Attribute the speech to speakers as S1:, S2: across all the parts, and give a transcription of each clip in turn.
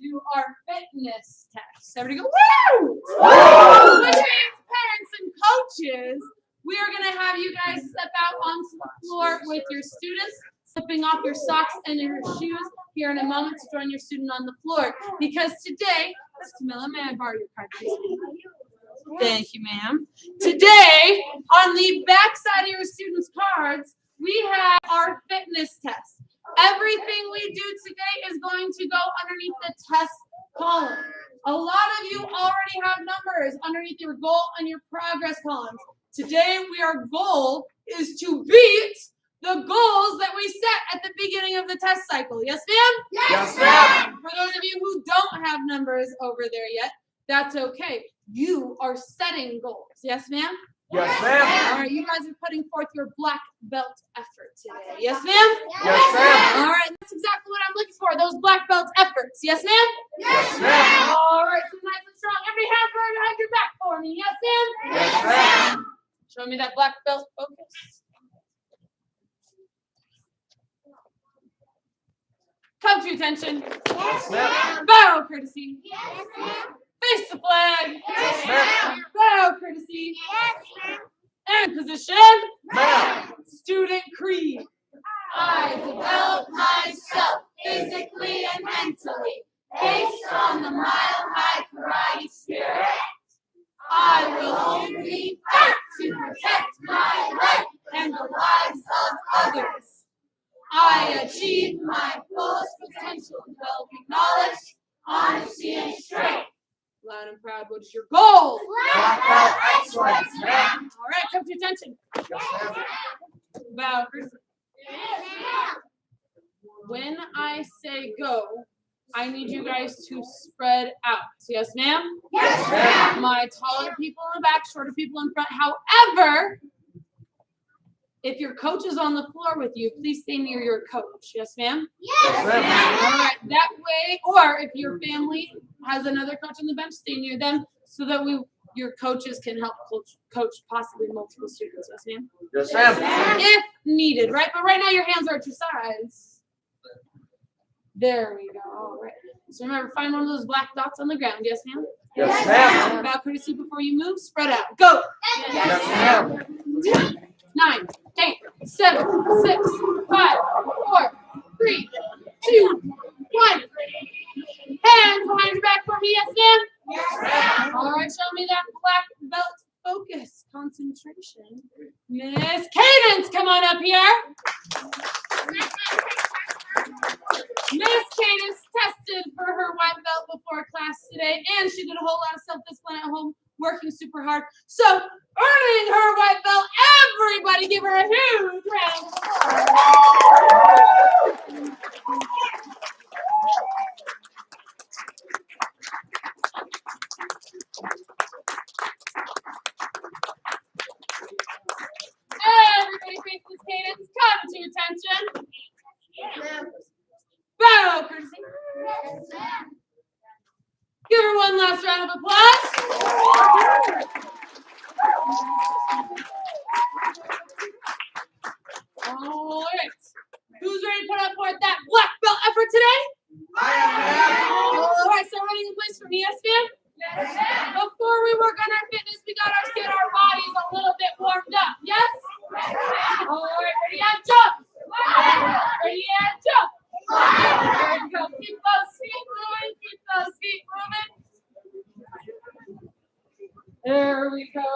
S1: do our fitness test. Everybody go, woo! Woo! Which means parents and coaches, we are going to have you guys step out onto the floor with your students, slipping off your socks and your shoes here in a moment to join your student on the floor. Because today, Miss Camilla, may I borrow your card, please? Thank you, ma'am. Today, on the back side of your students' cards, we have our fitness test. Everything we do today is going to go underneath the test column. A lot of you already have numbers underneath your goal and your progress columns. Today, our goal is to beat the goals that we set at the beginning of the test cycle. Yes, ma'am?
S2: Yes, ma'am.
S1: For those of you who don't have numbers over there yet, that's okay. You are setting goals. Yes, ma'am?
S2: Yes, ma'am.
S1: All right, you guys are putting forth your black belt effort today. Yes, ma'am?
S2: Yes, ma'am.
S1: All right, that's exactly what I'm looking for, those black belt efforts. Yes, ma'am?
S2: Yes, ma'am.
S1: All right, so nice and strong. Every hand right behind your back for me. Yes, ma'am?
S2: Yes, ma'am.
S1: Show me that black belt focus. Come to attention.
S2: Yes, ma'am.
S1: Bow courtesy.
S3: Yes, ma'am.
S1: Face the flag.
S2: Yes, ma'am.
S1: Bow courtesy.
S3: Yes, ma'am.
S1: And position.
S2: Ma'am.
S1: Student creed.
S3: I develop myself physically and mentally based on the mile-high karate spirit. I will only fight to protect my life and the lives of others. I achieve my fullest potential developing knowledge, honesty, and strength.
S1: Loud and proud, what is your goal?
S2: Black belt excellence, ma'am.
S1: All right, come to attention.
S2: Yes, ma'am.
S1: Bow courtesy.
S3: Yes, ma'am.
S1: When I say go, I need you guys to spread out. Yes, ma'am?
S2: Yes, ma'am.
S1: My taller people in the back, shorter people in front. However, if your coach is on the floor with you, please stay near your coach. Yes, ma'am?
S2: Yes, ma'am.
S1: All right, that way, or if your family has another coach on the bench, stay near them so that your coaches can help coach possibly multiple students. Yes, ma'am?
S2: Yes, ma'am.
S1: If needed, right? But right now your hands are at your sides. There we go. All right. So remember, find one of those black dots on the ground. Yes, ma'am?
S2: Yes, ma'am.
S1: Bow courtesy before you move. Spread out. Go.
S2: Yes, ma'am.
S1: 10, 9, 8, 7, 6, 5, 4, 3, 2, 1. Hands behind your back for me. Yes, ma'am?
S3: Yes, ma'am.
S1: All right. Show me that black belt focus. Concentration. Miss Cadence, come on up here. Miss Cadence tested for her white belt before class today, and she did a whole lot of self-discipline at home, working super hard. So, earning her white belt, everybody give her a huge round of applause. Everybody face Miss Cadence. Come to attention. Bow courtesy.
S3: Yes, ma'am.
S1: Give her one last round of applause. All right. Who's ready to put up for that black belt effort today?
S2: I am.
S1: All right, so running in place for me, yes, ma'am?
S3: Yes, ma'am.
S1: Before we work on our fitness, we got to get our bodies a little bit warmed up. Yes? All right, ready and jump. Ready and jump. There we go. Keep those feet moving. Keep those feet moving. There we go.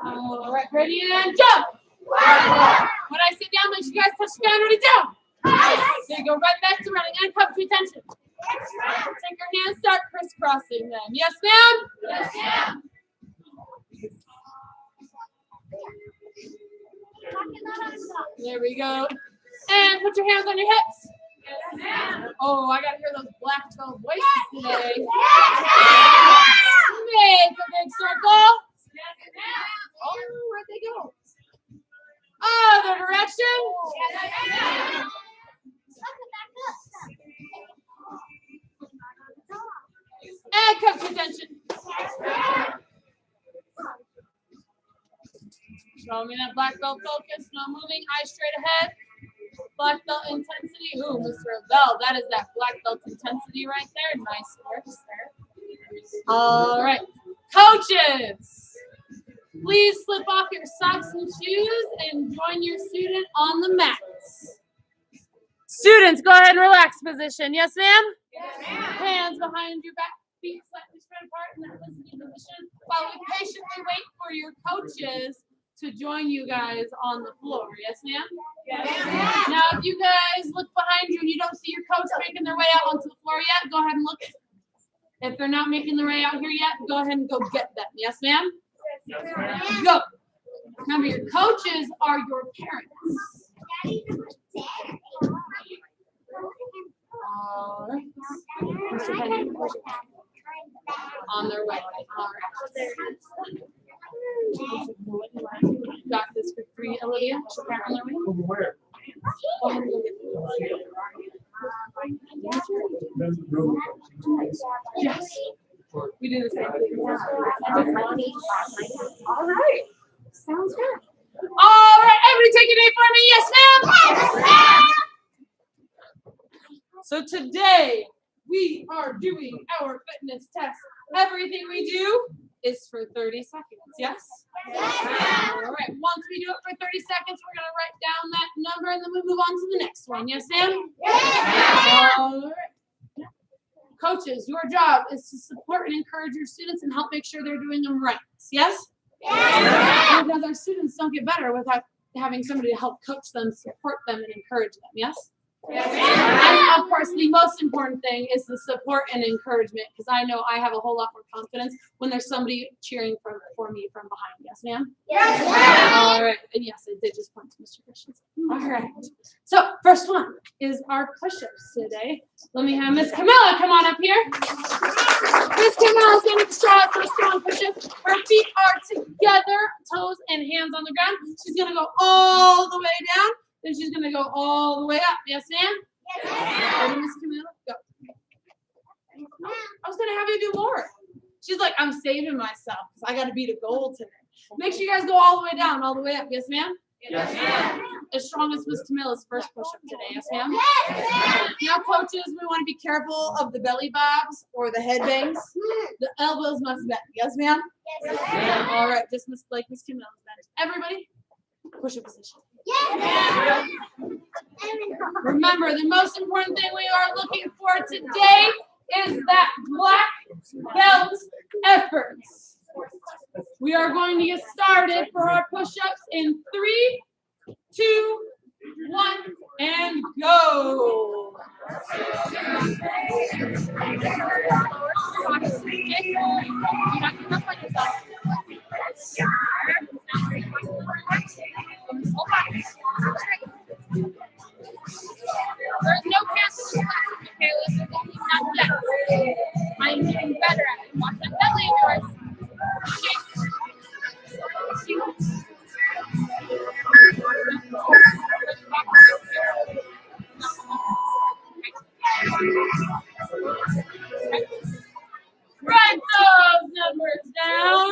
S1: All right, ready and jump. When I sit down, make sure you guys touch the ground. Ready, down. There you go. Right back to running and come to attention. Take your hands, start crisscrossing them. Yes, ma'am?
S3: Yes, ma'am.
S1: There we go. And put your hands on your hips.
S3: Yes, ma'am.
S1: Oh, I got to hear those black 12 voices today.
S3: Yes, ma'am.
S1: Make a big circle.
S3: Yes, ma'am.
S1: Oh, where'd they go? Other direction.
S3: Yes, ma'am.
S1: And come to attention.
S3: Yes, ma'am.
S1: Show me that black belt focus. No moving. Eyes straight ahead. Black belt intensity. Ooh, Mr. Bell, that is that black belt intensity right there. Nice work, sir. All right. Coaches, please slip off your socks and shoes and join your student on the mats. Students, go ahead and relax position. Yes, ma'am?
S3: Yes, ma'am.
S1: Hands behind your back, feet slightly spread apart in that listening position while we patiently wait for your coaches to join you guys on the floor. Yes, ma'am?
S3: Yes, ma'am.
S1: Now, if you guys look behind you and you don't see your coach making their way out onto the floor yet, go ahead and look. If they're not making their way out here yet, go ahead and go get them. Yes, ma'am?
S3: Yes, ma'am.
S1: Go. Remember, your coaches are your parents. All right. Mr. Henry, on their way. All right. Got this for 3, Olivia. On their way.
S2: Where?
S1: Go ahead and go get them. Yes. We do the same thing. All right. Sounds good. All right. Everybody take a name for me. Yes, ma'am. Yes, ma'am. So today we are doing our fitness test. Everything we do is for 30 seconds. Yes?
S3: Yes, ma'am.
S1: All right. Once we do it for 30 seconds, we're going to write down that number and then we move on to the next one. Yes, ma'am?
S3: Yes,
S1: All right. Coaches, your job is to support and encourage your students and help make sure they're doing them right. Yes?
S3: Yes.
S1: Because our students don't get better without having somebody to help coach them, support them, and encourage them. Yes? And of course, the most important thing is the support and encouragement, because I know I have a whole lot more confidence when there's somebody cheering for me from behind. Yes, ma'am?
S3: Yes, ma'am.
S1: All right. And yes, I did just point to Mr. Christensen. All right. So first one is our push-ups today. Let me have Miss Camilla come on up here. Miss Camilla is going to show us some strong push-ups. Her feet are together, toes and hands on the ground. She's going to go all the way down. Then she's going to go all the way up. Yes, ma'am?
S3: Yes, ma'am.
S1: Ready, Miss Camilla? Go. I was going to have you do more. She's like, I'm saving myself because I got to beat a goal today. Make sure you guys go all the way down, all the way up. Yes, ma'am?
S2: Yes, ma'am.
S1: As strong as Miss Camilla's first push-up today. Yes, ma'am?
S3: Yes, ma'am.
S1: Now, coaches, we want to be careful of the belly bobs or the head bangs. The elbows must bend. Yes, ma'am?
S3: Yes, ma'am.
S1: All right, just like Miss Camilla's bend. Everybody, push-up position.
S3: Yes, ma'am.
S1: Remember, the most important thing we are looking for today is that black belt efforts. We are going to get started for our push-ups in 3, 2, 1, and go. There's no cancel this okay? Listen, not yet. I'm getting better at it. Watch that belly of yours. Write those numbers down.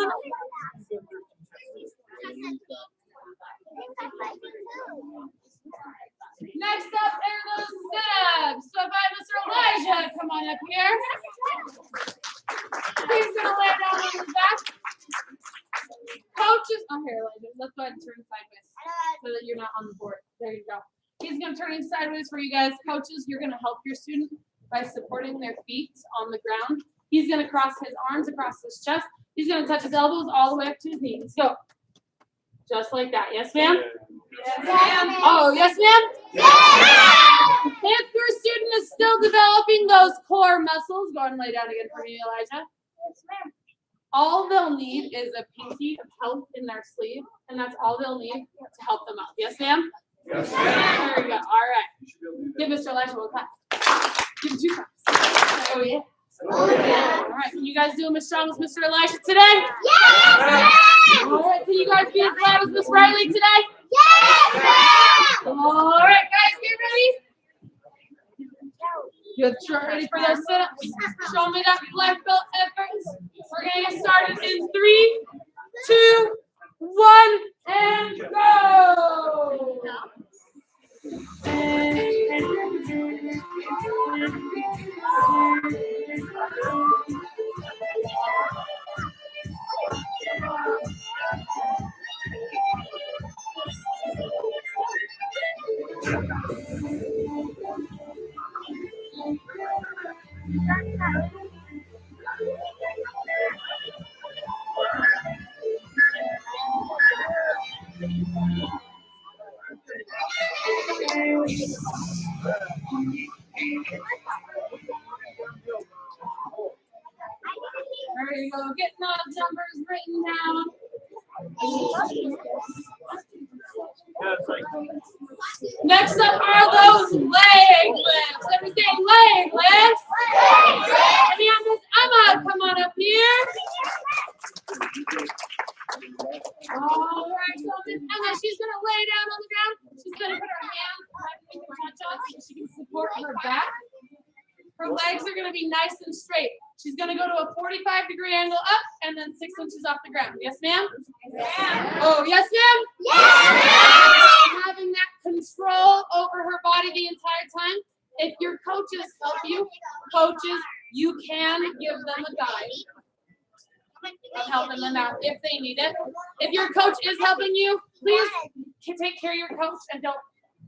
S1: Next up are those sit-ups. So if I have Mr. Elijah come on up here. He's going to lay down on his back. Coaches, oh here Elijah, let's go ahead and turn sideways so that you're not on the board. There you go. He's going to turn him sideways for you guys. Coaches, you're going to help your student by supporting their feet on the ground. He's going to cross his arms across his chest. He's going to touch his elbows all the way up to his knees. Go. Just like that. Yes, ma'am?
S3: Yes, ma'am.
S1: Oh, yes, ma'am?
S3: Yes.
S1: If your student is still developing those core muscles, go ahead and lay down again for me, Elijah.
S3: Yes, ma'am.
S1: All they'll need is a pinky of help in their sleeve, and that's all they'll need to help them out. Yes, ma'am?
S2: Yes, ma'am.
S1: There we go. All right. Give Mr. Elijah one clap. Give him 2 claps. Oh, yeah.
S3: Oh, yeah.
S1: All right. Can you guys do them as strong as Mr. Elijah today?
S3: Yes, ma'am.
S1: All right. Can you guys be as loud as Miss Riley today?
S3: Yes, ma'am.
S1: All right, guys, get ready. You ready for those sit-ups? Show me that black belt efforts. We're gonna get started in 3, 2, 1, and go. There you go. Getting those numbers written down. Next up are those leg lifts. Everybody say leg lifts. And we have Miss Emma come on up here. All right, so Miss Emma, she's gonna lay down on the ground. She's gonna put her hands right between her touch so she can support her back. Her legs are gonna be nice and straight. She's gonna go to a 45-degree angle up and then 6 inches off the ground. Yes, ma'am? Yeah. Oh, yes, ma'am? Yeah. Having that control over her body the entire time. If your coaches help you, you can give them a guide of helping them out if they need it. If your coach is helping you, please take care of your coach and don't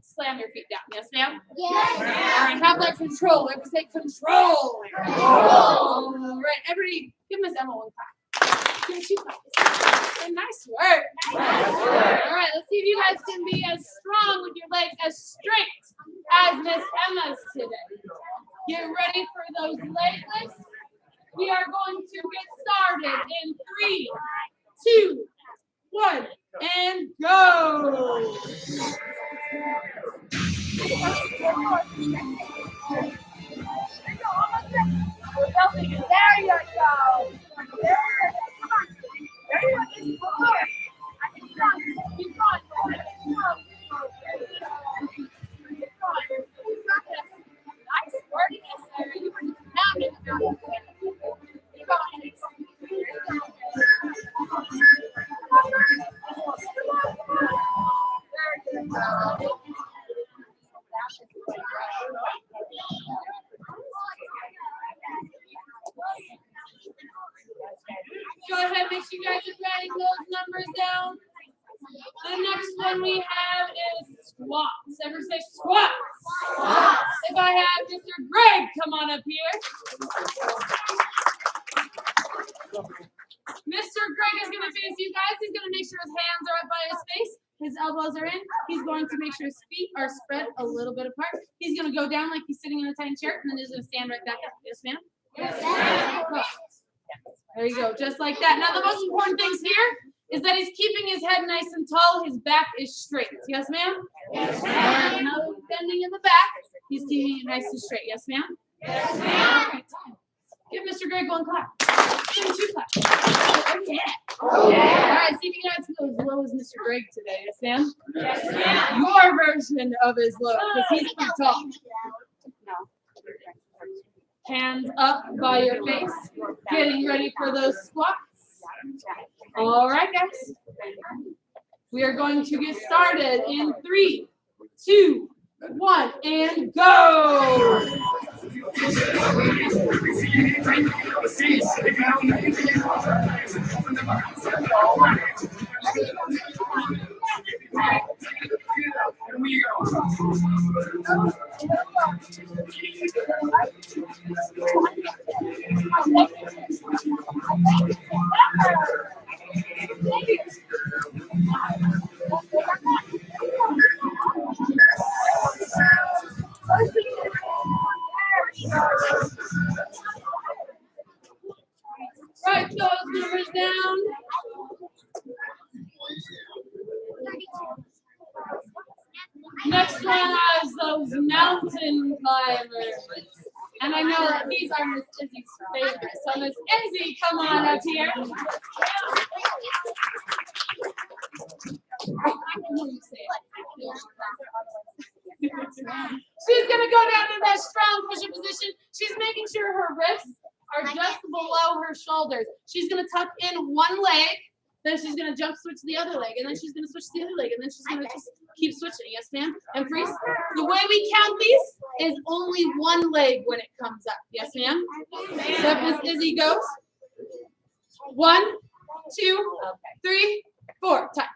S1: slam your feet down. Yes, ma'am?
S3: Yes.
S1: All right, have that control. Everybody say control. All right, everybody, give Miss Emma one clap. Give her 2 claps. And nice work. All right, let's see if you guys can be as strong with your legs, as straight as Miss Emma's today. Get ready for those leg lifts. We are going to get started in 3, 2, 1, and go.
S3: There you go. Come on. There you go. Keep on. Nice work, yes, sir. You were just pounding it out. Keep going. Very good.
S1: Go ahead, make sure you guys are writing those numbers down. The next one we have is squats. Everyone say squats. If I have Mr. Greg come on up here. Mr. Greg is going to face you guys. He's going to make sure his hands are up by his face. His elbows are in. He's going to make sure his feet are spread a little bit apart. He's going to go down like he's sitting in a tiny chair, and then he's going to stand right back up. Yes, ma'am? Yes, ma'am. There you go, just like that. Now, the most important things here is that he's keeping his head nice and tall. His back is straight. Yes, ma'am? Yes, ma'am. No bending in the back. He's keeping it nice and straight. Yes, ma'am? Yes, ma'am. Give Mr. Greg one clap. Give him 2 claps. Oh, yeah. Oh, yeah. All right, see if you guys go as low as Mr. Greg today. Yes, ma'am? Yes, ma'am. Your version of his low, because he's pretty tall. No. Hands up by your face. Getting ready for those squats. All right, guys. We are going to get started in 3, 2, 1, and go. Write those numbers down. Next one is those mountain climbers. And I know that these are Miss Izzy's favorites. So Miss Izzy, come on up here. She's going to go down in that strong push-up position. She's making sure her wrists are just below her shoulders. She's going to tuck in one leg. Then she's gonna jump switch the other leg, and then she's gonna switch the other leg, and then she's gonna just keep switching. Yes, ma'am. And freeze. The way we count these is only one leg when it comes up. Yes, ma'am. So Miss Izzy goes. 1, 2, 3, 4. Time.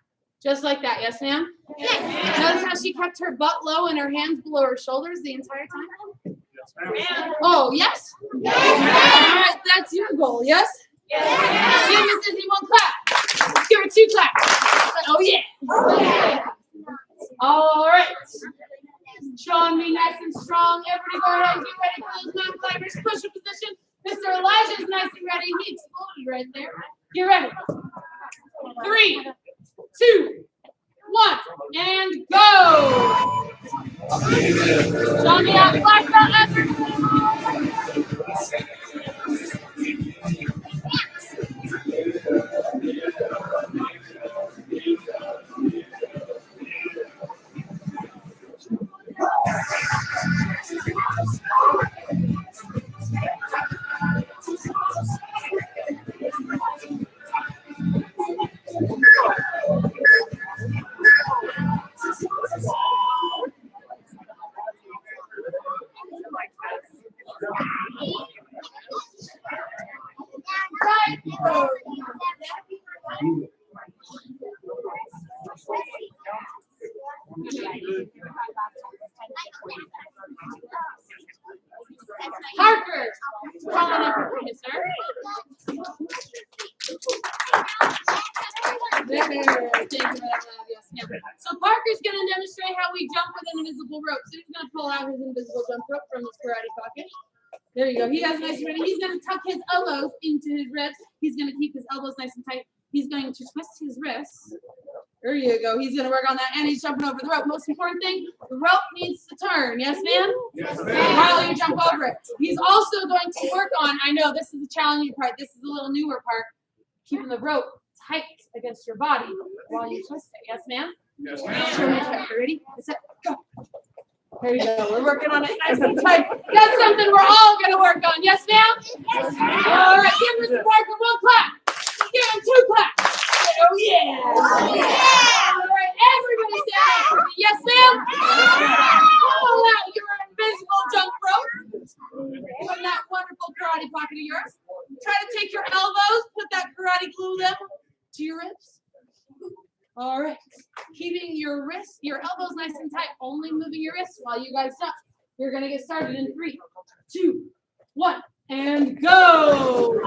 S1: Just like that. Yes, ma'am. Notice how she kept her butt low and her hands below her shoulders the entire time? Oh, yes? All right, that's your goal, yes? Give Miss Izzy 1 clap. Give her 2 claps. Oh, yeah. All right. Showing me nice and strong. Everybody go ahead and get ready for those mountain climbers. Push your position. Mr. Elijah's nice and ready. He exploded right there. Get ready. 3, 2, 1, and go. Show me how black belt effort. Parker, calling up for you, sir. So Parker's going to demonstrate how we jump with an invisible rope. So he's going to pull out his invisible jump rope from his karate pocket. There you go. He has nice and ready. He's going to tuck his elbows into his ribs. He's going to keep his elbows nice and tight. He's going to twist his wrists. There you go. He's going to work on that, and he's jumping over the rope. Most important thing, the rope needs to turn. Yes, ma'am? Yes, ma'am. While you jump over it. He's also going to work on, I know this is the challenging part. This is a little newer part. Keeping the rope tight against your body while you twist it. Yes, ma'am?
S2: Yes, ma'am.
S1: Show me that. Ready? Set, go. There you go. We're working on it nice and tight. That's something we're all going to work on. Yes, ma'am? Yes, ma'am. All right. Give Mr. Parker 1 clap. Give him 2 claps. Oh, yeah. Oh, yeah. All right. Everybody stand up for me. Yes, ma'am? Pull out your invisible jump rope from that wonderful karate pocket of yours. Try to take your elbows, put that karate glue them to your ribs. All right. Keeping your wrists, your elbows nice and tight, only moving your wrists while you guys jump. You're going to get started in 3, 2, 1, and go.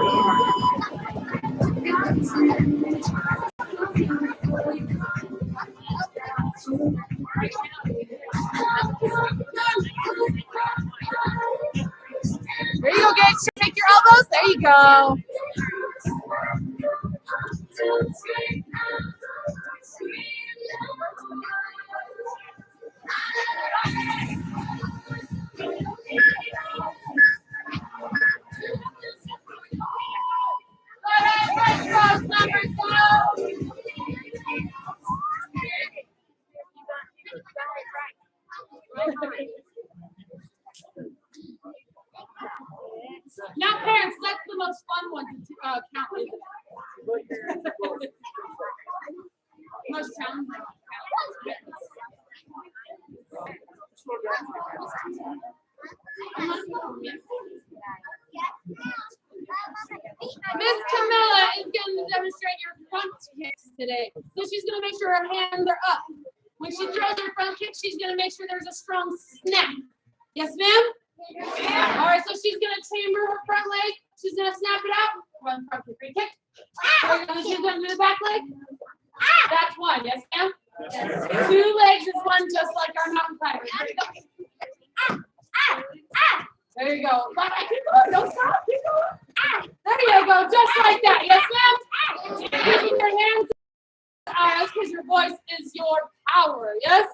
S1: There you go, kids. Take your elbows. There you go. Now, parents, that's the most fun one to count. Most challenging. Miss Camilla is going to demonstrate your front kicks today. So she's going to make sure her hands are up. When she throws her front kick, she's going to make sure there's a strong snap. Yes, ma'am? Yes. All right, so she's going to chamber her front leg. She's going to snap it out. One front kick. She's going to do the back leg. That's 1. Yes, ma'am? Yes. 2 legs is 1, just like our mountain climbers. There you go. There you go. But I keep going. Don't stop. Keep going. There you go. Just like that. Yes, ma'am? Keeping your hands eyes because your voice is your power. Yes?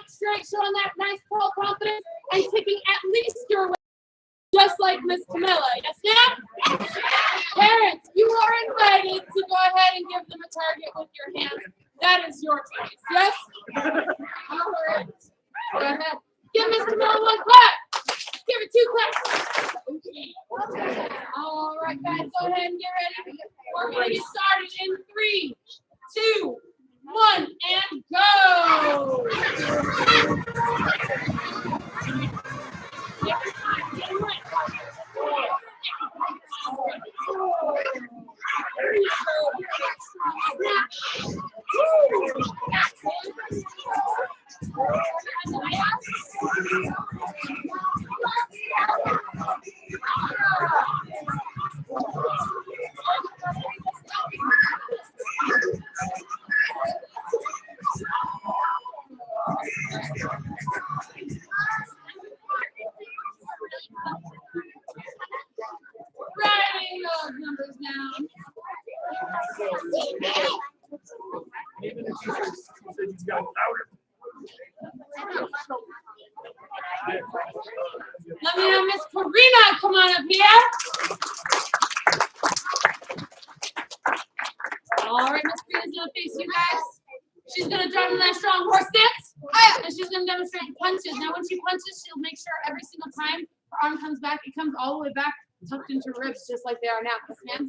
S1: Straight, showing that nice tall confidence and kicking at least your way, just like Miss Camilla. Yes, ma'am? Parents, you are invited to go ahead and give them a target with your hands. That is your choice. Yes? All right. Go ahead. Give Miss Camilla 1 clap. Give it 2 claps. All right, guys, go ahead and get ready. We're going to get started in 3, 2, 1, and go. Writing those numbers down. Let me have Miss Karina come on up here. All right, Miss Karina's gonna face you guys. She's gonna drive a nice strong horse stance, and she's gonna demonstrate punches. Now, when she punches, she'll make sure every single time her arm comes back, it comes all the way back, tucked into her ribs, just like they are now. Yes, ma'am?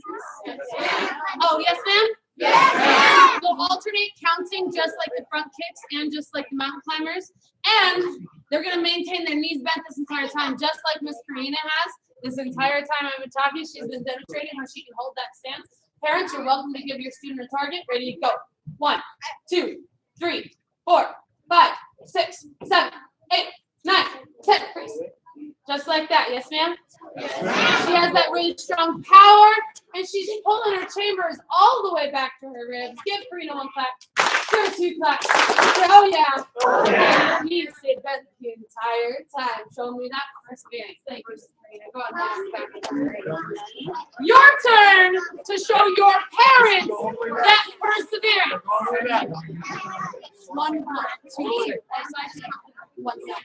S1: Oh, yes, ma'am? Yes. They'll alternate counting just like the front kicks and just like the mountain climbers. And they're going to maintain their knees bent this entire time, just like Miss Karina has. This entire time I've been talking, she's been demonstrating how she can hold that stance. Parents, you're welcome to give your student a target. Ready to go. 1, 2, 3, 4, 5, 6, 7, 8, 9, 10. Freeze. Just like that. Yes, ma'am? Yes, ma'am. She has that really strong power, and she's pulling her chambers all the way back to her ribs. Give Karina 1 clap. Give her 2 claps. Oh, yeah. Oh, yeah. Knees stay bent the entire time. Show me that perseverance. Thank you, Karina. Go on, back. Your turn to show your parents that perseverance. 1, 2, 1 side.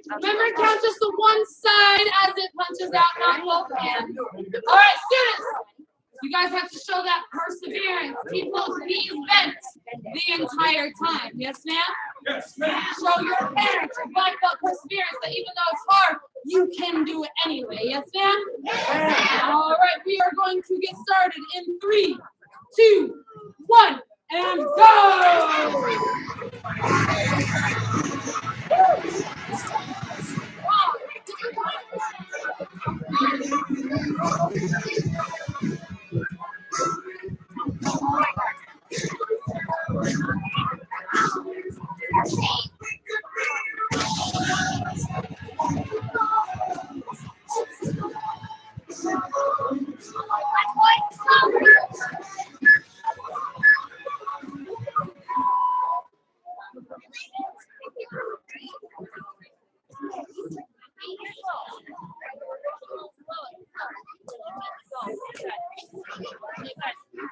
S1: Remember, count just the one side as it punches out, not both hands. All right, students, you guys have to show that perseverance. Keep those knees bent the entire time. Yes, ma'am?
S2: Yes, ma'am.
S1: Show your parents your black belt perseverance that even though it's hard, you can do it anyway. Yes, ma'am? Yes. All right, we are going to get started in 3, 2, 1, and go!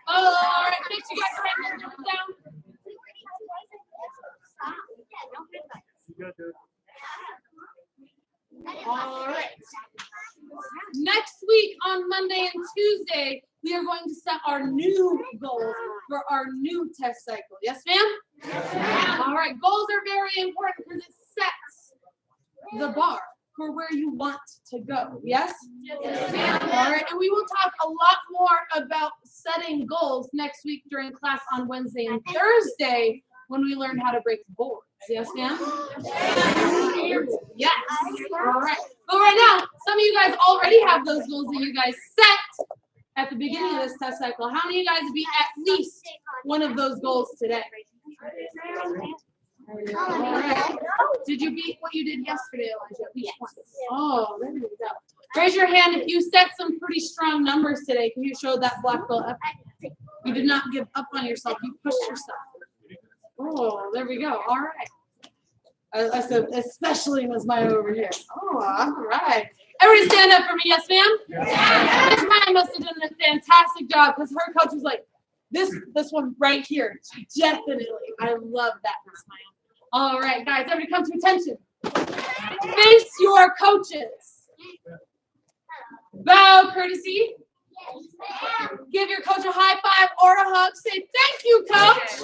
S1: All right, make sure you guys write this down. All right. Next week on Monday and Tuesday, we are going to set our new goals for our new test cycle. Yes, ma'am? Yes, ma'am. All right. Goals are very important because it sets the bar for where you want to go. Yes? Yes, ma'am. All right. And we will talk a lot more about setting goals next week during class on Wednesday and Thursday when we learn how to break the boards. Yes, ma'am? Yes. All right. But right now, some of you guys already have those goals that you guys set at the beginning of this test cycle. How many of you guys beat at least one of those goals today? All right. Did you beat what you did yesterday, Elijah? At least once. Oh, there we go. Raise your hand if you set some pretty strong numbers today. Can you show that black belt up? You did not give up on yourself. You pushed yourself. Oh, there we go. All right. I said, especially was mine over here. Oh, all right. Everybody stand up for me, yes, ma'am? Yes. Miss Maya must have done a fantastic job because her coach was like, this one right here. Definitely. I love that, Miss Maya. All right, guys, everybody come to attention. Face your coaches. Bow courtesy. Give your coach a high five or a hug. Say, thank you, coach.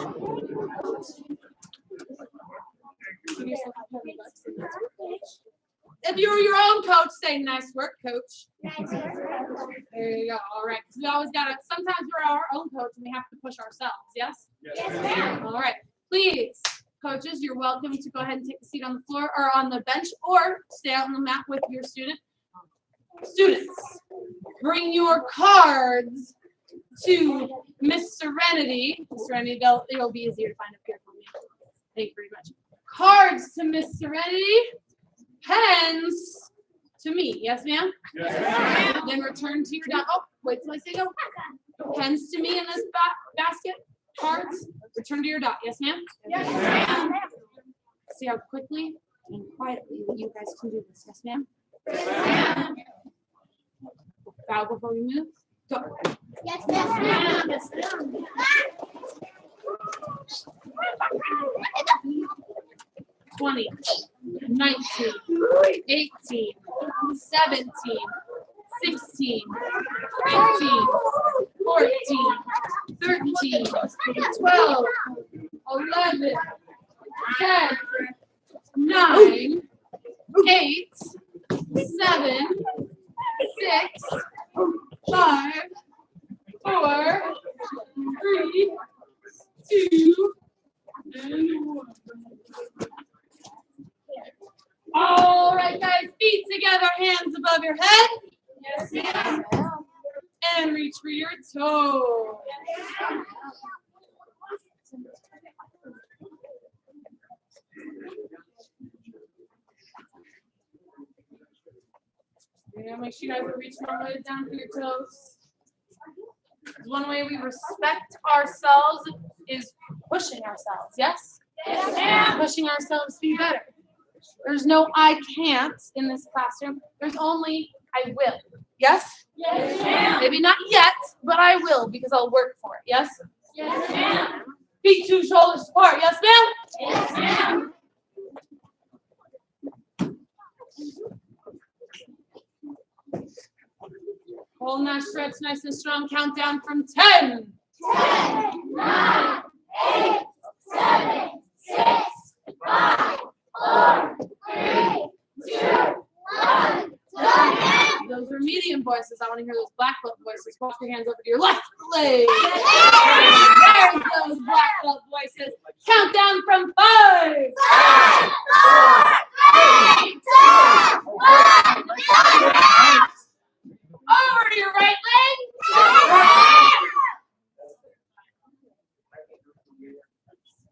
S1: If you were your own coach, say nice work, coach. There you go. All right. We always gotta. Sometimes we're our own coach and we have to push ourselves. Yes.
S2: Yes, ma'am.
S1: All right. Please, coaches, you're welcome to go ahead and take a seat on the floor or on the bench, or stay out on the mat with your student. Students, bring your cards to Miss Serenity. Miss Serenity, it'll be easier to find up here for me. Thank you very much. Cards to Miss Serenity. Pens to me. Yes, ma'am?
S2: Yes, ma'am.
S1: Then return to your dot. Oh, wait till I say go. Pens to me in this basket. Cards. Return to your dot. Yes, ma'am?
S2: Yes, ma'am.
S1: See how quickly and quietly that you guys can do this. Yes, ma'am?
S2: Yes, ma'am.
S1: Bow before we move. Go.
S3: Yes, ma'am. Yes, ma'am.
S1: 20, 19, 18, 17, 16, 15, 14, 13, 12, 11, 10, 9, 8, 7, 6, 5, 4, 3, 2, and 1. All right, guys, feet together, hands above your head.
S2: Yes, ma'am.
S1: And reach for your toes. Yeah, make sure you guys are reaching all the way down for your toes. One way we respect ourselves is pushing ourselves, yes?
S2: Yes, ma'am.
S1: Pushing ourselves to be better. There's no I can't in this classroom. There's only I will. Yes?
S2: Yes, ma'am.
S1: Maybe not yet, but I will because I'll work for it. Yes?
S2: Yes, ma'am.
S1: Feet 2 shoulders apart. Yes, ma'am?
S2: Yes, ma'am.
S1: Hold that stretch nice and strong. Count down from 10.
S3: 10, 9, 8, 7, 6, 5, 4, 3, 2, 1.
S1: Those are medium voices. I want to hear those black belt voices. Walk your hands over to your left leg. There's those black belt voices. Count down from 5.
S3: 5, 4, 3, 2, 1.
S1: Over to your right leg.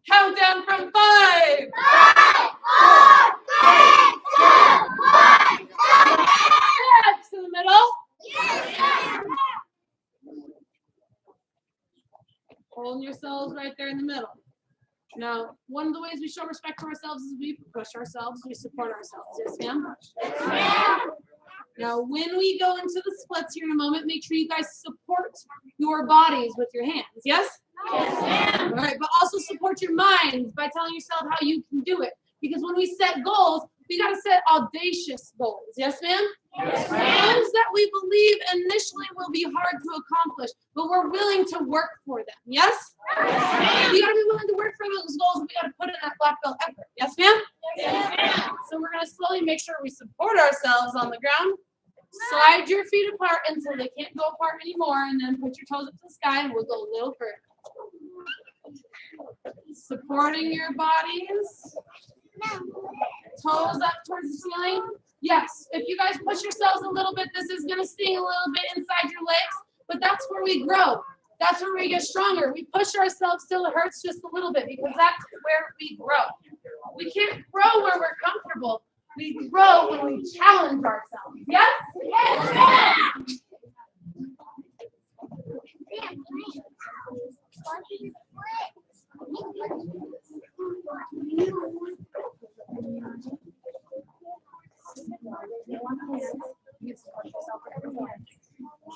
S1: Count down from 5.
S3: 5, 4, 3, 2, 1.
S1: Back to the middle. Holding yourselves right there in the middle. Now, one of the ways we show respect for ourselves is we push ourselves, we support ourselves. Yes, ma'am? Now, when we go into the splits here in a moment, make sure you guys support your bodies with your hands. Yes?
S2: Yes, ma'am.
S1: All right, but also support your minds by telling yourself how you can do it. Because when we set goals, we got to set audacious goals. Yes, ma'am?
S2: Yes, ma'am.
S1: Goals that we believe initially will be hard to accomplish, but we're willing to work for them. Yes? We got to be willing to work for those goals. We got to put in that black belt effort. Yes, ma'am?
S2: Yes, ma'am.
S1: So we're going to slowly make sure we support ourselves on the ground. Slide your feet apart until they can't go apart anymore, and then put your toes up to the sky, and we'll go a little further. Supporting your bodies. Toes up towards the ceiling. Yes, if you guys push yourselves a little bit, this is going to sting a little bit inside your legs, but that's where we grow. That's where we get stronger. We push ourselves till it hurts just a little bit because that's where we grow. We can't grow where we're comfortable. We grow when we challenge ourselves. Yes? Yes.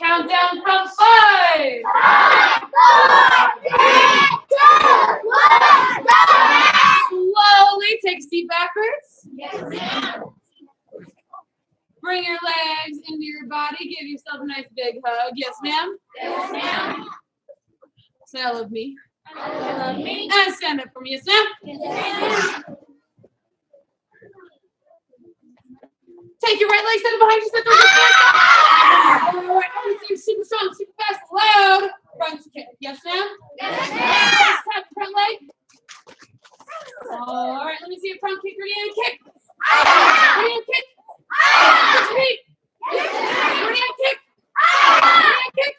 S1: Count down from 5.
S3: 5, 4, 3, 2, 1.
S1: Slowly take a seat backwards.
S3: Yes, ma'am.
S1: Bring your legs into your body. Give yourself a nice big hug. Yes, ma'am?
S3: Yes, ma'am.
S1: Say I love me.
S3: I love me.
S1: And stand up for me. Yes, ma'am?
S3: Yes, ma'am.
S1: right leg, set it behind you, set the other. All right, everything super strong, super fast, loud. Front kick. Yes, ma'am?
S2: Yes,
S1: First tap the front leg. All right, let me see a front kick. Ready and kick. Ready and kick. Switch feet. Ready and kick. Ready and kick.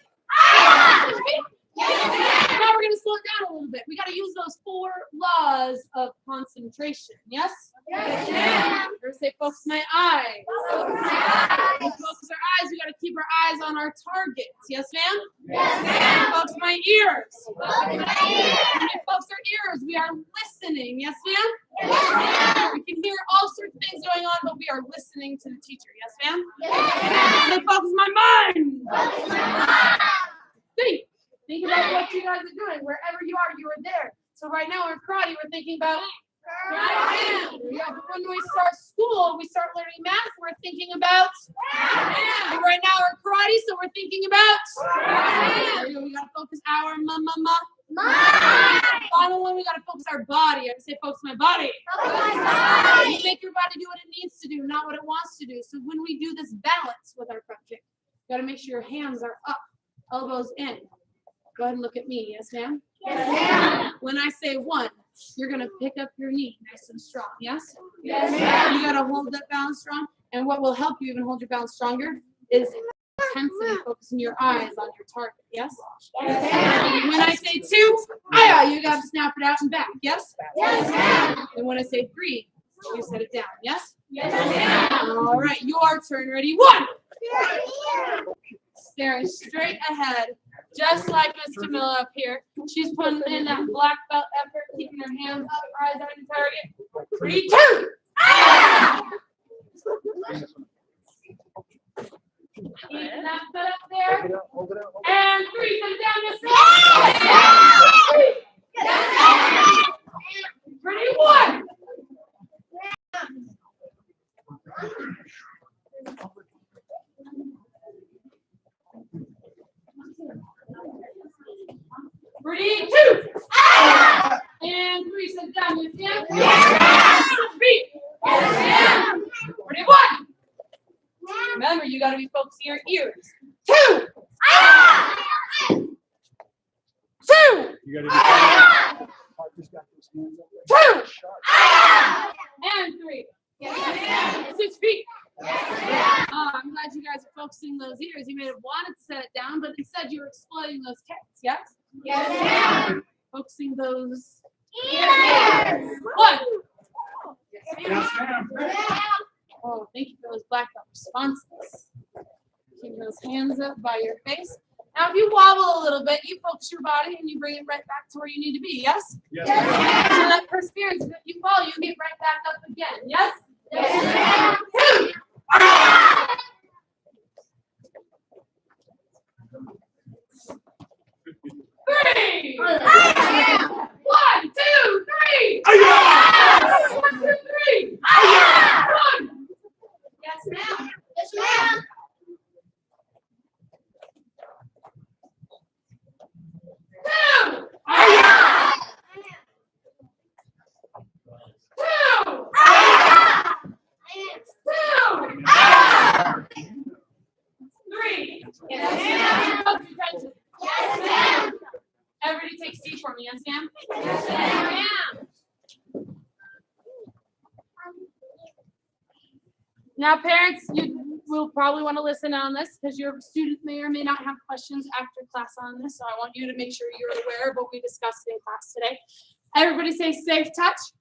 S1: Switch feet. Now we're going to slow it down a little bit. We got to use those 4 laws of concentration. Yes?
S2: Yes, ma'am.
S1: Or say, focus my eyes.
S2: Focus my eyes.
S1: We focus our eyes. We got to keep our eyes on our targets. Yes, ma'am?
S2: Yes, ma'am.
S1: Focus my ears.
S2: Focus my ears.
S1: When we focus our ears, we are listening. Yes, ma'am?
S2: Yes, ma'am.
S1: We can hear all sorts of things going on, but we are listening to the teacher. Yes, ma'am?
S2: Yes, ma'am.
S1: Say, focus my mind.
S2: Focus my mind.
S1: Think. Think about what you guys are doing. Wherever you are there. So right now in karate, we're thinking about when we start school, we start learning math, we're thinking about right now we're karate, so we're thinking about we gotta focus our
S2: Mind.
S1: Final one, we gotta focus our body. I say focus my body.
S2: Focus my body.
S1: You make your body do what it needs to do, not what it wants to do. So when we do this balance with our front kick, you gotta make sure your hands are up, elbows in. Go ahead and look at me. Yes, ma'am?
S2: Yes, ma'am.
S1: When I say 1, you're going to pick up your knee nice and strong. Yes?
S2: Yes, ma'am.
S1: You got to hold that balance strong. And what will help you even hold your balance stronger is intensity, focusing your eyes on your target. Yes?
S2: Yes, ma'am.
S1: When I say 2, you got to snap it out and back. Yes?
S2: Yes, ma'am.
S1: And when I say 3, you set it down. Yes?
S2: Yes, ma'am.
S1: All right, your turn. Ready? 1. Staring straight ahead, just like Miss Camilla up here. She's putting in that black belt effort, keeping her hands up, eyes on the target. 3, 2. Keep that foot up there. And 3, set it down, Miss. Ready? 1. Ready? 2. And 3, sit down. You stand? Feet. Ready? 1. Remember, you got to be focusing your ears. 2. 2.
S4: You gotta be
S1: 2. And 3. 6 feet. I'm glad you guys are focusing those ears. You may have wanted to set it down, but instead you were exploiting those kicks. Yes?
S2: Yes, ma'am.
S1: Focusing those
S2: Ears.
S1: 1.
S4: Yes, ma'am.
S1: Oh, thank you for those black belt responses. Keep those hands up by your face. Now, if you wobble a little bit, you focus your body and you bring it right back to where you need to be. Yes?
S4: Yes,
S2: Yes,
S4: ma'am.
S2: ma'am.
S1: So that perseverance, if you fall, you get right back up again. Yes?
S2: Yes, ma'am.
S1: 2. Three. 1, 2, 3. 1, 2, 3. 1.
S2: Yes, ma'am. Yes, ma'am.
S1: 2. 3.
S2: Yes, ma'am.
S1: Focus your attention.
S2: Yes, ma'am.
S1: Everybody take a seat for me, yes, ma'am?
S2: Yes, ma'am.
S1: Now, parents, you will probably want to listen on this because your student may or may not have questions after class on this. So I want you to make sure you're aware of what we discussed in class today. Everybody say safe touch.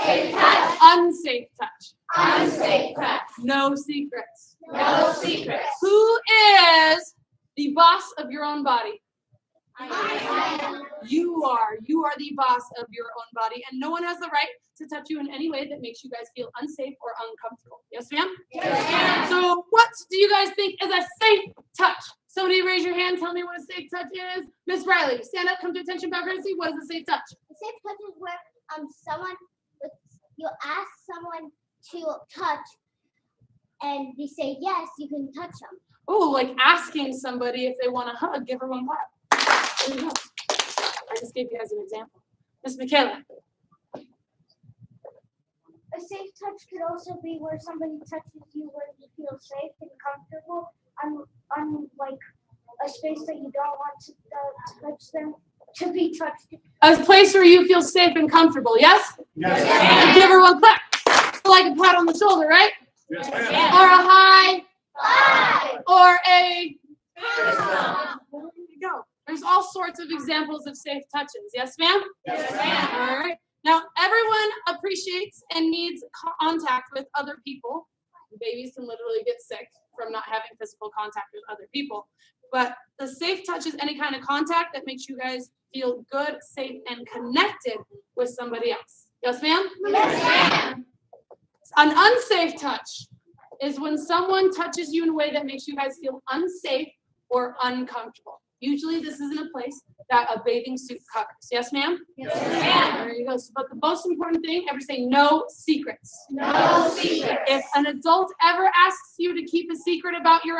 S2: Safe touch.
S1: Unsafe touch.
S2: Unsafe touch.
S1: No secrets.
S2: No secrets.
S1: Who is the boss of your own body?
S2: I am.
S1: You are. You are the boss of your own body, and no one has the right to touch you in any way that makes you guys feel unsafe or uncomfortable. Yes, ma'am?
S2: Yes, ma'am.
S1: So what do you guys think is a safe touch? Somebody raise your hand, tell me what a safe touch is. Miss Riley, stand up, come to attention, background, and see what is a safe touch?
S5: A safe touch is where you ask someone to touch and they say yes, you can touch them.
S1: Oh, like asking somebody if they want a hug, give her one more. There you go. I just gave you guys an example. Miss Michaela.
S5: A a safe touch could also be where somebody touches you where you feel safe and comfortable, on like a space that you don't want to touch them to be touched.
S1: A place where you feel safe and comfortable, yes?
S4: Yes,
S1: And give her one clap. Like a pat on the shoulder, right?
S4: Yes,
S1: Or
S4: ma'am.
S1: a high,
S2: Five.
S1: or a,
S2: Awesome.
S1: there you go. There's all sorts of examples of safe touches, yes ma'am?
S2: Yes, ma'am.
S1: All right. Now, everyone appreciates and needs contact with other people. Babies can literally get sick from not having physical contact with other people. But the safe touch is any kind of contact that makes you guys feel good, safe, and connected with somebody else. Yes, ma'am?
S2: Yes, ma'am.
S1: An unsafe touch is when someone touches you in a way that makes you guys feel unsafe or uncomfortable. Usually this is in a place that a bathing suit covers. Yes, ma'am?
S2: Yes, ma'am.
S1: There you go. But the most important thing, ever say no secrets.
S2: No secrets.
S1: If an adult ever asks you to keep a secret about your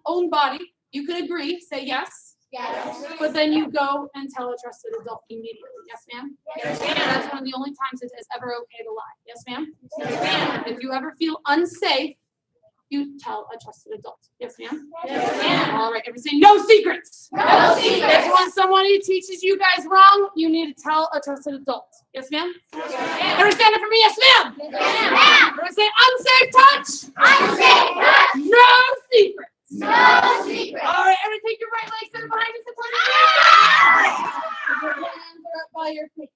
S1: own body, you can agree, say yes,
S2: Yes.
S1: but then you go and tell a trusted adult immediately. Yes, ma'am?
S2: Yes, ma'am.
S1: That's one of the only times it is ever okay to lie. Yes, ma'am?
S2: Yes, ma'am.
S1: If you ever feel unsafe, you tell a trusted adult. Yes, ma'am?
S2: Yes, ma'am.
S1: All right, everybody say no secrets.
S2: No secrets.
S1: If when somebody teaches you guys wrong, you need to tell a trusted adult. Yes, ma'am?
S2: Yes, ma'am.
S1: Everybody stand up for me. Yes, ma'am?
S2: Yes, ma'am.
S1: Everybody say unsafe touch.
S2: Unsafe touch.
S1: No secrets.
S2: No secrets.
S1: All right, everybody take your right leg, set it behind you, sit on your hands are up by your face.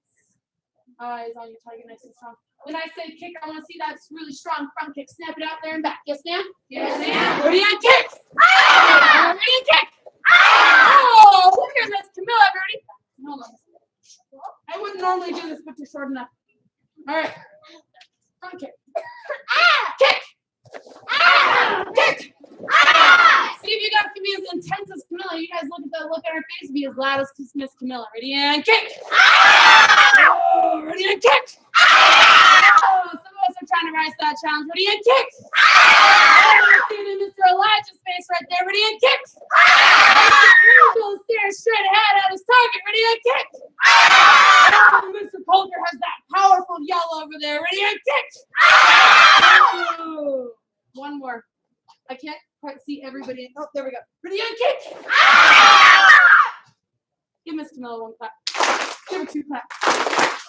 S1: Eyes on your target, nice and strong. When I say kick, I want to see that really strong front kick. Snap it out there and back. Yes, ma'am?
S2: Yes, ma'am.
S1: Ready and kick. Ready and kick. Oh, look at Miss Camilla, everybody. Hold on. I wouldn't normally do this, but you're short enough. All right. Front kick. Kick. Kick. See if you guys can be as intense as Camilla. You guys look at the look at her face, be as loud as Miss Camilla. Ready and kick. Oh, ready and kick. Oh, some of us are trying to rise to that challenge. Ready and kick. See in Mr. Elijah's face right there. Ready and kick. Angel staring straight ahead at his target. Ready and kick. Mr. Polter has that powerful yell over there. Ready and kick. Oh, one more. I can't quite see everybody. Oh, there we go. Ready and kick. Give Miss Camilla one clap. Give her two claps.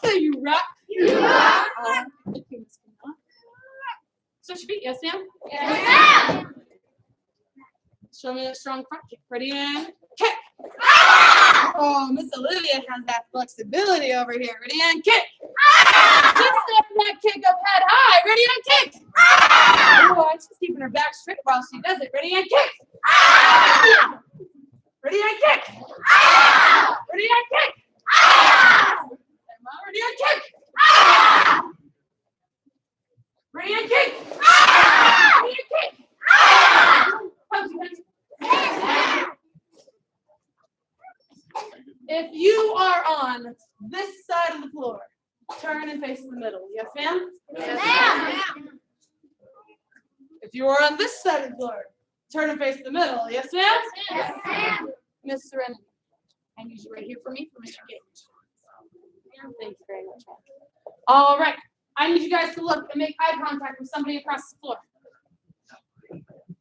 S1: There you rock. Thank you, Miss Camilla. Switch your feet. Yes, ma'am?
S2: Yes, ma'am.
S1: Show me that strong front kick. Ready and kick. Oh, Miss Olivia has that flexibility over here. Ready and kick. Just step that kick up head high. Ready and kick. Oh, she's keeping her back straight while she does it. Ready and kick. Ready and kick. Ready and kick. Ready and kick. Ready and kick. Ready and kick. If you are on this side of the floor, turn and face the middle. Yes, ma'am?
S2: Yes, ma'am.
S1: If you are on this side of the floor, turn and face the middle. Yes, ma'am?
S2: Yes, ma'am.
S1: Miss Serenity, I need you right here for me for Mr. Gage. Thank you very much, ma'am. All right. I need you guys to look and make eye contact with somebody across the floor.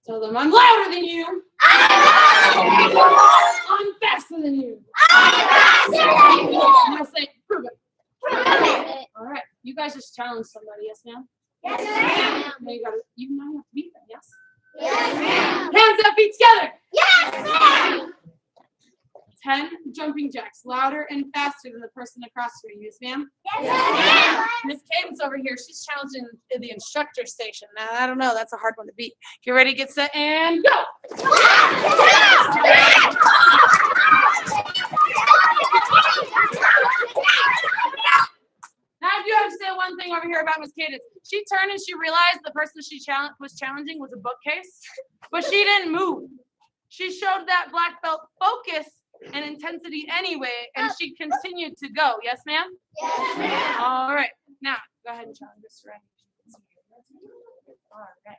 S1: Tell them I'm louder than you. I'm faster than you. Now say, prove it. All right. You guys just challenge somebody, yes, ma'am?
S2: Yes, ma'am.
S1: Now you now have to beat them, yes?
S2: Yes, ma'am.
S1: Hands up, feet together.
S2: Yes, ma'am.
S1: 10 jumping jacks, louder and faster than the person across from you, yes, ma'am?
S2: Yes, ma'am.
S1: Miss Cadence over here, she's challenging the instructor station. Now, I don't know, that's a hard one to beat. Get ready, get set, and go! Now, I do have to say one thing over here about Miss Cadence. She turned and she realized the person she was challenging was a bookcase, but she didn't move. She showed that black belt focus and intensity anyway, and she continued to go. Yes, ma'am?
S2: Yes, ma'am.
S1: All right. Now, go ahead and challenge Mr. Randy. All right.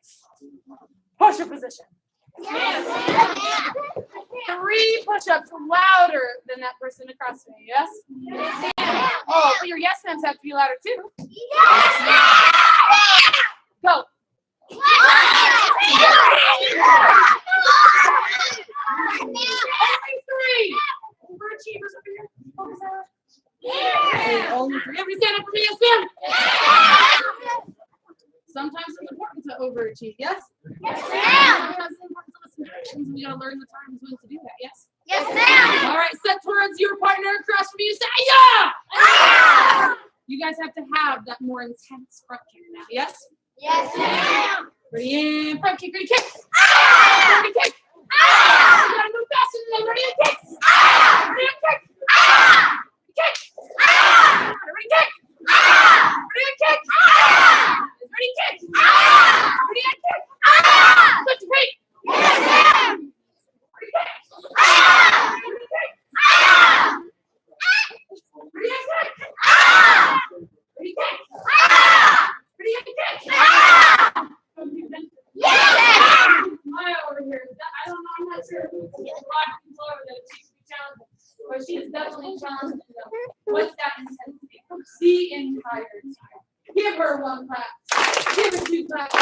S1: Push-up position.
S2: Yes,
S1: 3 push-ups louder than that person across from you. Yes?
S2: ma'am.
S1: Oh, but your yes ma'ams have to be louder too.
S2: Yes,
S1: Go. Only 3. Overachievers over here. Focus out. Only 3. Everybody stand up for me, yes, ma'am. Sometimes it's important to overachieve, yes?
S2: Yes, ma'am.
S1: Sometimes it's important to listen to directions, and you gotta learn the times when to do that, yes?
S2: Yes, ma'am.
S1: All right, set towards your partner across from you. Say, yeah! You guys have to have that more intense front kick now, yes?
S2: Yes, ma'am.
S1: Ready and front kick, ready kick. Ready kick. You gotta move faster than that. Ready and kick. Ready and kick. Kick. Ready kick. Ready and kick. Ready kick. Ready and kick. Lift your feet.
S2: Yes, ma'am.
S1: Ready kick. Ready kick. Ready and kick. Ready kick. Ready and kick.
S2: Yes.
S1: Maya over here. I don't know. I'm not sure. A lot of people over there. She can be challenging, but she is definitely challenging them. What's that intensity? The entire time. Give her 1 clap. Give her 2 claps.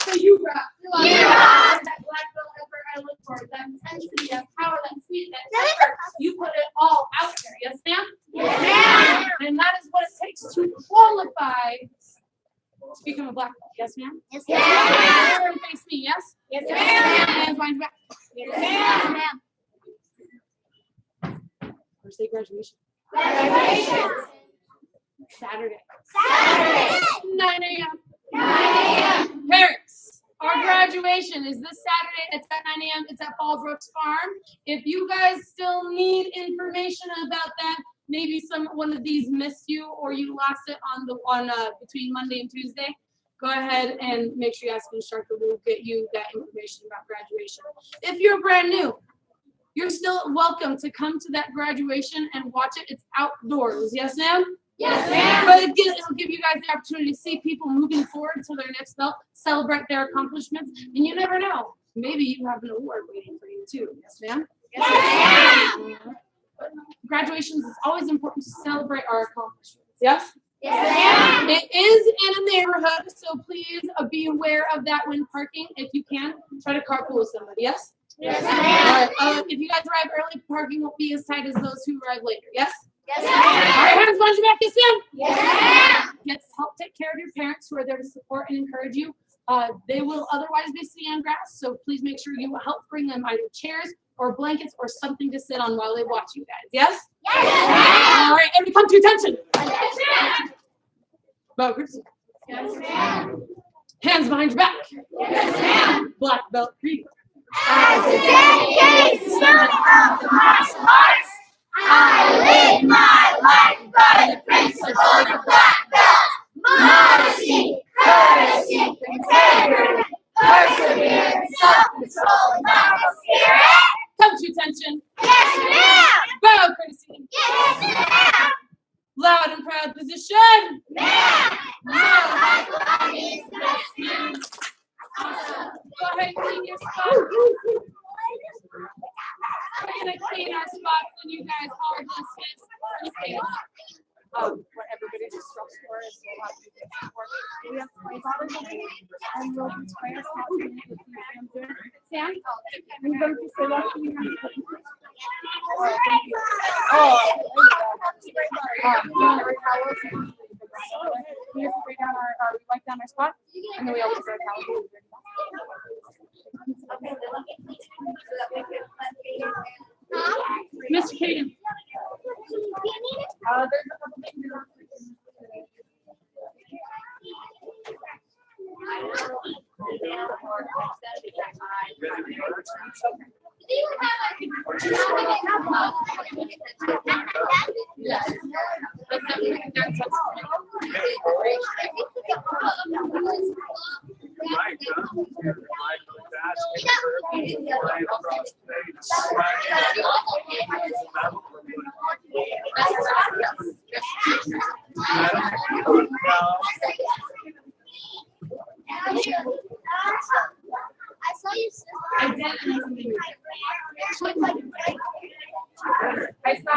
S1: So you rock. That black belt effort I look for. That intensity, that power, that speed, that effort. You put it all out there. Yes, ma'am?
S2: Yes, ma'am.
S1: And that is what it takes to qualify to become a black belt. Yes, ma'am?
S2: Yes,
S1: Everyone face me, yes?
S2: Yes, ma'am.
S1: Hands behind your back.
S2: Yes, ma'am.
S1: First day graduation.
S2: Graduation.
S1: Saturday.
S2: Saturday.
S1: 9 a.m.
S2: 9 a.m.
S1: Parents, our graduation is this Saturday. It's at 9 a.m. It's at Fallbrooks Farm. If you guys still need information about that, maybe one of these missed you or you lost it on between Monday and Tuesday, go ahead and make sure you ask the instructor. We'll get you that information about graduation. If you're brand new, you're still welcome to come to that graduation and watch it. It's outdoors. Yes, ma'am?
S2: Yes, ma'am.
S1: But it'll give you guys the opportunity to see people moving forward to their next belt, celebrate their accomplishments, and you never know. Maybe you have an award waiting for you too. Yes, ma'am?
S2: Yes, ma'am.
S1: Graduations is always important to celebrate our accomplishments. Yes?
S2: Yes, ma'am.
S1: It is in a neighborhood, so please be aware of that when parking. If you can, try to carpool with somebody. Yes?
S2: Yes,
S1: All
S2: ma'am.
S1: right. If you guys arrive early, parking won't be as tight as those who arrive later. Yes?
S2: Yes,
S1: All right,
S2: ma'am.
S1: hands behind your back. Yes, ma'am?
S2: Yes, ma'am.
S1: Get help take care of your parents who are there to support and encourage you. They will otherwise be sitting on grass, so please make sure you help bring them either chairs or blankets or something to sit on while they watch you guys. Yes?
S2: Yes,
S1: All right, everybody come to attention.
S2: ma'am. Yes, ma'am.
S1: Bow, Chrissy.
S2: Yes, ma'am.
S1: Hands behind your back.
S2: Yes, ma'am.
S1: Black belt creed.
S2: As a dedicated student of the martial arts, I live my life by the principles of black belt. Modesty, courtesy, integrity, perseverance, self-control, and noble spirit.
S1: Come to attention.
S2: Yes, ma'am.
S1: Bow, courtesy.
S2: Yes, ma'am.
S1: Loud and proud position.
S2: Ma'am. My body is the best man.
S1: Go ahead and clean your spot. We're gonna clean our spots when you guys all dismiss.
S6: What everybody's instructions for is we'll have to get support. We have 20 bottles of it, and we'll be trying to talk to you with you and do it. Sam, I'm going to say that to you. Oh, thank you. Oh, there you go. You want to write towels? We just write down we wipe down our spot, and then we always write towels.
S1: Mr. Caden.
S6: There's a couple things.
S1: Yes.
S2: I saw you.
S1: I did. I saw